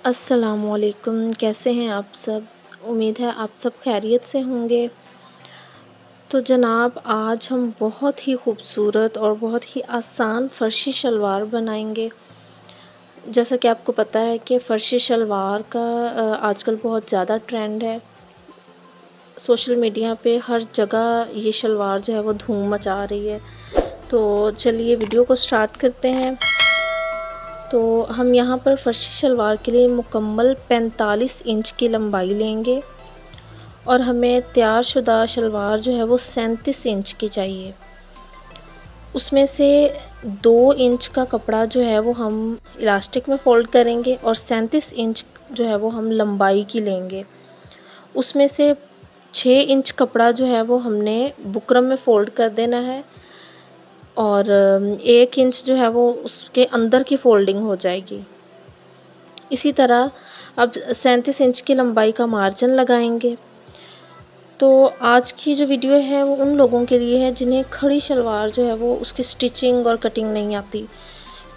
अस्सलामुअलैकुम, कैसे हैं आप सब? उम्मीद है आप सब खैरियत से होंगे। तो जनाब आज हम बहुत ही खूबसूरत और बहुत ही आसान फ़र्शी शलवार बनाएंगे। जैसा कि आपको पता है कि फ़र्शी शलवार का आजकल बहुत ज़्यादा ट्रेंड है। सोशल मीडिया पे हर जगह ये शलवार जो है वो धूम मचा रही है। तो चलिए वीडियो को स्टार्ट करते हैं। तो हम यहाँ पर फ़र्शी शलवार के लिए मुकम्मल 45 इंच की लंबाई लेंगे और हमें तैयारशुदा शलवार जो है वो 37 इंच की चाहिए। उसमें से 2 इंच का कपड़ा जो है वो हम इलास्टिक में फ़ोल्ड करेंगे और 37 इंच जो है वो हम लंबाई की लेंगे। उसमें से 6 इंच कपड़ा जो है वो हमने बुकरम में फ़ोल्ड कर देना है और 1 इंच जो है वो उसके अंदर की फ़ोल्डिंग हो जाएगी। इसी तरह अब 37 इंच की लंबाई का मार्जिन लगाएंगे। तो आज की जो वीडियो है वो उन लोगों के लिए है जिन्हें खड़ी शलवार जो है वो उसकी स्टिचिंग और कटिंग नहीं आती,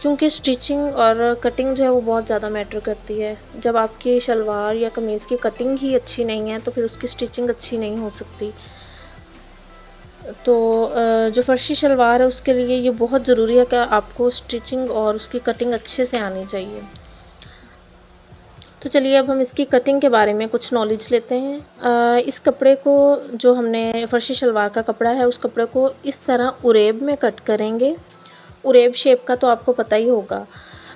क्योंकि स्टिचिंग और कटिंग जो है वो बहुत ज़्यादा मैटर करती है। जब आपकी शलवार या कमीज़ की कटिंग ही अच्छी नहीं है तो फिर उसकी स्टिचिंग अच्छी नहीं हो सकती। तो जो फ़र्शी शलवार है उसके लिए ये बहुत ज़रूरी है कि आपको स्टिचिंग और उसकी कटिंग अच्छे से आनी चाहिए। तो चलिए अब हम इसकी कटिंग के बारे में कुछ नॉलेज लेते हैं। इस कपड़े को, जो हमने फ़र्शी शलवार का कपड़ा है, उस कपड़े को इस तरह उरेब में कट करेंगे। उरेब शेप का तो आपको पता ही होगा।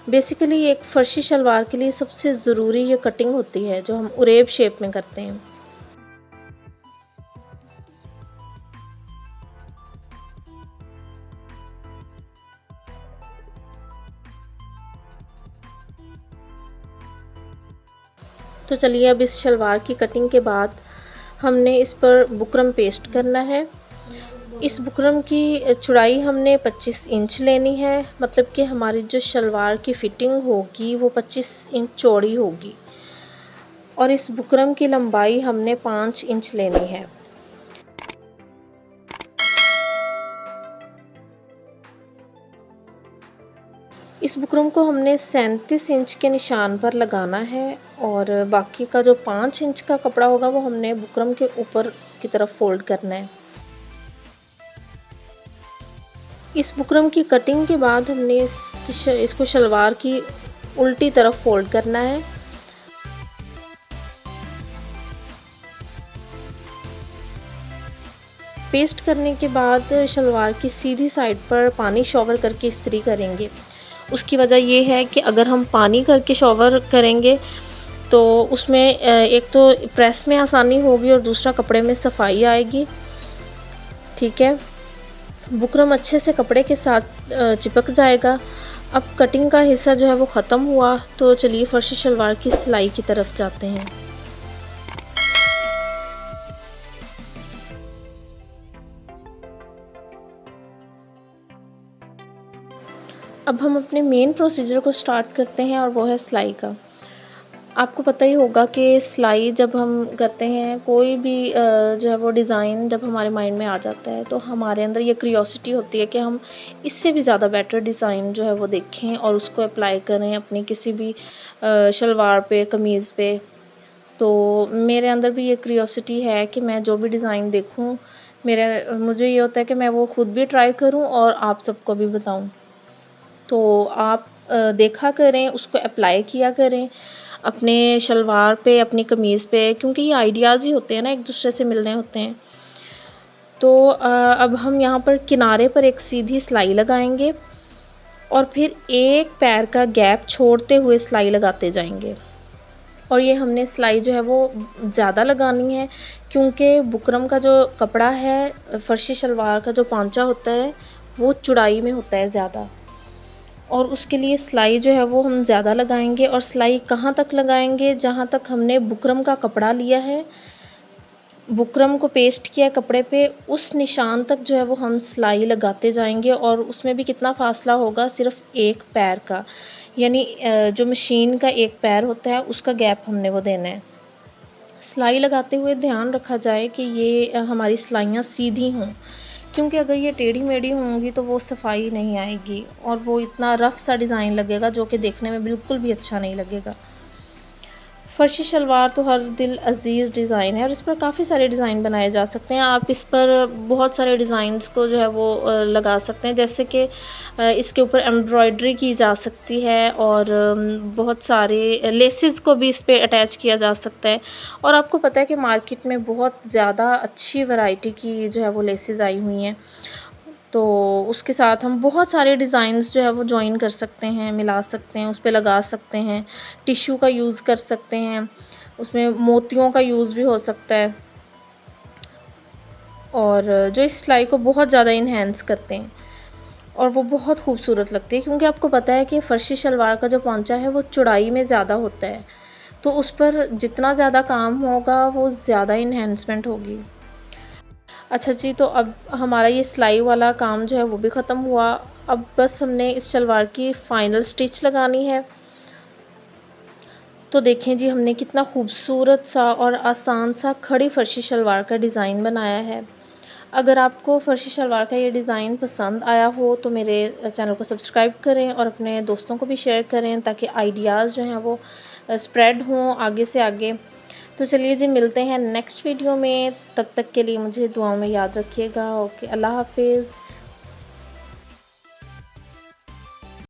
बेसिकली एक फ़र्शी शलवार के लिए सबसे ज़रूरी ये कटिंग होती है जो हम उरेब शेप में करते हैं। तो चलिए अब इस शलवार की कटिंग के बाद हमने इस पर बुकरम पेस्ट करना है। इस बुकरम की चौड़ाई हमने 25 इंच लेनी है, मतलब कि हमारी जो शलवार की फ़िटिंग होगी वो 25 इंच चौड़ी होगी और इस बुकरम की लंबाई हमने 5 इंच लेनी है। इस बुकरम को हमने 37 इंच के निशान पर लगाना है और बाकी का जो 5 इंच का कपड़ा होगा वो हमने बुकरम के ऊपर की तरफ फ़ोल्ड करना है। इस बुकरम की कटिंग के बाद हमने इसको शलवार की उल्टी तरफ फ़ोल्ड करना है। पेस्ट करने के बाद शलवार की सीधी साइड पर पानी शॉवर करके इस्त्री करेंगे। उसकी वजह ये है कि अगर हम पानी करके शॉवर करेंगे तो उसमें एक तो प्रेस में आसानी होगी और दूसरा कपड़े में सफाई आएगी। ठीक है, बुकरम अच्छे से कपड़े के साथ चिपक जाएगा। अब कटिंग का हिस्सा जो है वो ख़त्म हुआ, तो चलिए फ़र्शी शलवार की सिलाई की तरफ जाते हैं। अब हम अपने मेन प्रोसीजर को स्टार्ट करते हैं और वो है सिलाई का। आपको पता ही होगा कि सिलाई जब हम करते हैं, कोई भी जो है वो डिज़ाइन जब हमारे माइंड में आ जाता है तो हमारे अंदर ये क्यूरियोसिटी होती है कि हम इससे भी ज़्यादा बेटर डिज़ाइन जो है वो देखें और उसको अप्लाई करें अपनी किसी भी शलवार पे, कमीज़ पे। तो मेरे अंदर भी ये क्यूरियोसिटी है कि मैं जो भी डिज़ाइन देखूँ, मुझे ये होता है कि मैं वो खुद भी ट्राई करूँ और आप सबको भी बताऊँ। तो आप देखा करें, उसको अप्लाई किया करें अपने शलवार पे, अपनी कमीज़ पे, क्योंकि ये आइडियाज़ ही होते हैं ना, एक दूसरे से मिलने होते हैं। तो अब हम यहाँ पर किनारे पर एक सीधी सिलाई लगाएंगे और फिर एक पैर का गैप छोड़ते हुए सिलाई लगाते जाएंगे। और ये हमने सिलाई जो है वो ज़्यादा लगानी है, क्योंकि बुकरम का जो कपड़ा है, फ़र्शी शलवार का जो पांचा होता है वो चौड़ाई में होता है ज़्यादा, और उसके लिए सिलाई जो है वो हम ज़्यादा लगाएंगे। और सिलाई कहाँ तक लगाएंगे? जहाँ तक हमने बुकरम का कपड़ा लिया है, बुकरम को पेस्ट किया कपड़े पे, उस निशान तक जो है वो हम सिलाई लगाते जाएंगे। और उसमें भी कितना फ़ासला होगा? सिर्फ एक पैर का, यानी जो मशीन का एक पैर होता है उसका गैप हमने वो देना है। सिलाई लगाते हुए ध्यान रखा जाए कि ये हमारी सिलाइयाँ सीधी हों, क्योंकि अगर ये टेढ़ी मेढ़ी होंगी तो वो सफाई नहीं आएगी और वो इतना रफ़ सा डिज़ाइन लगेगा जो कि देखने में बिल्कुल भी अच्छा नहीं लगेगा। फ़र्शी शलवार तो हर दिल अज़ीज़ डिज़ाइन है और इस पर काफ़ी सारे डिज़ाइन बनाए जा सकते हैं। आप इस पर बहुत सारे डिज़ाइंस को जो है वो लगा सकते हैं, जैसे कि इसके ऊपर एम्ब्रॉयडरी की जा सकती है और बहुत सारे लेसेस को भी इस पे अटैच किया जा सकता है। और आपको पता है कि मार्केट में बहुत ज़्यादा अच्छी वैरायटी की जो है वो लेसेस आई हुई हैं। तो उसके साथ हम बहुत सारे डिज़ाइंस जो है वो जॉइन कर सकते हैं, मिला सकते हैं, उस पे लगा सकते हैं, टिश्यू का यूज़ कर सकते हैं, उसमें मोतियों का यूज़ भी हो सकता है और जो इस सिलाई को बहुत ज़्यादा इन्हेंस करते हैं और वो बहुत खूबसूरत लगती है, क्योंकि आपको पता है कि फ़र्शी शलवार का जो पोंचा है वो चौड़ाई में ज़्यादा होता है, तो उस पर जितना ज़्यादा काम होगा वो ज़्यादा इन्हेंसमेंट होगी। अच्छा जी, तो अब हमारा ये सिलाई वाला काम जो है वो भी ख़त्म हुआ। अब बस हमने इस शलवार की फ़ाइनल स्टिच लगानी है। तो देखें जी, हमने कितना खूबसूरत सा और आसान सा खड़ी फ़र्शी शलवार का डिज़ाइन बनाया है। अगर आपको फ़र्शी शलवार का ये डिज़ाइन पसंद आया हो तो मेरे चैनल को सब्सक्राइब करें और अपने दोस्तों को भी शेयर करें, ताकि आइडियाज़ जो हैं वो स्प्रेड हों आगे से आगे। तो चलिए जी, मिलते हैं नेक्स्ट वीडियो में, तब तक के लिए मुझे दुआओं में याद रखिएगा। ओके, अल्लाह हाफ़िज़।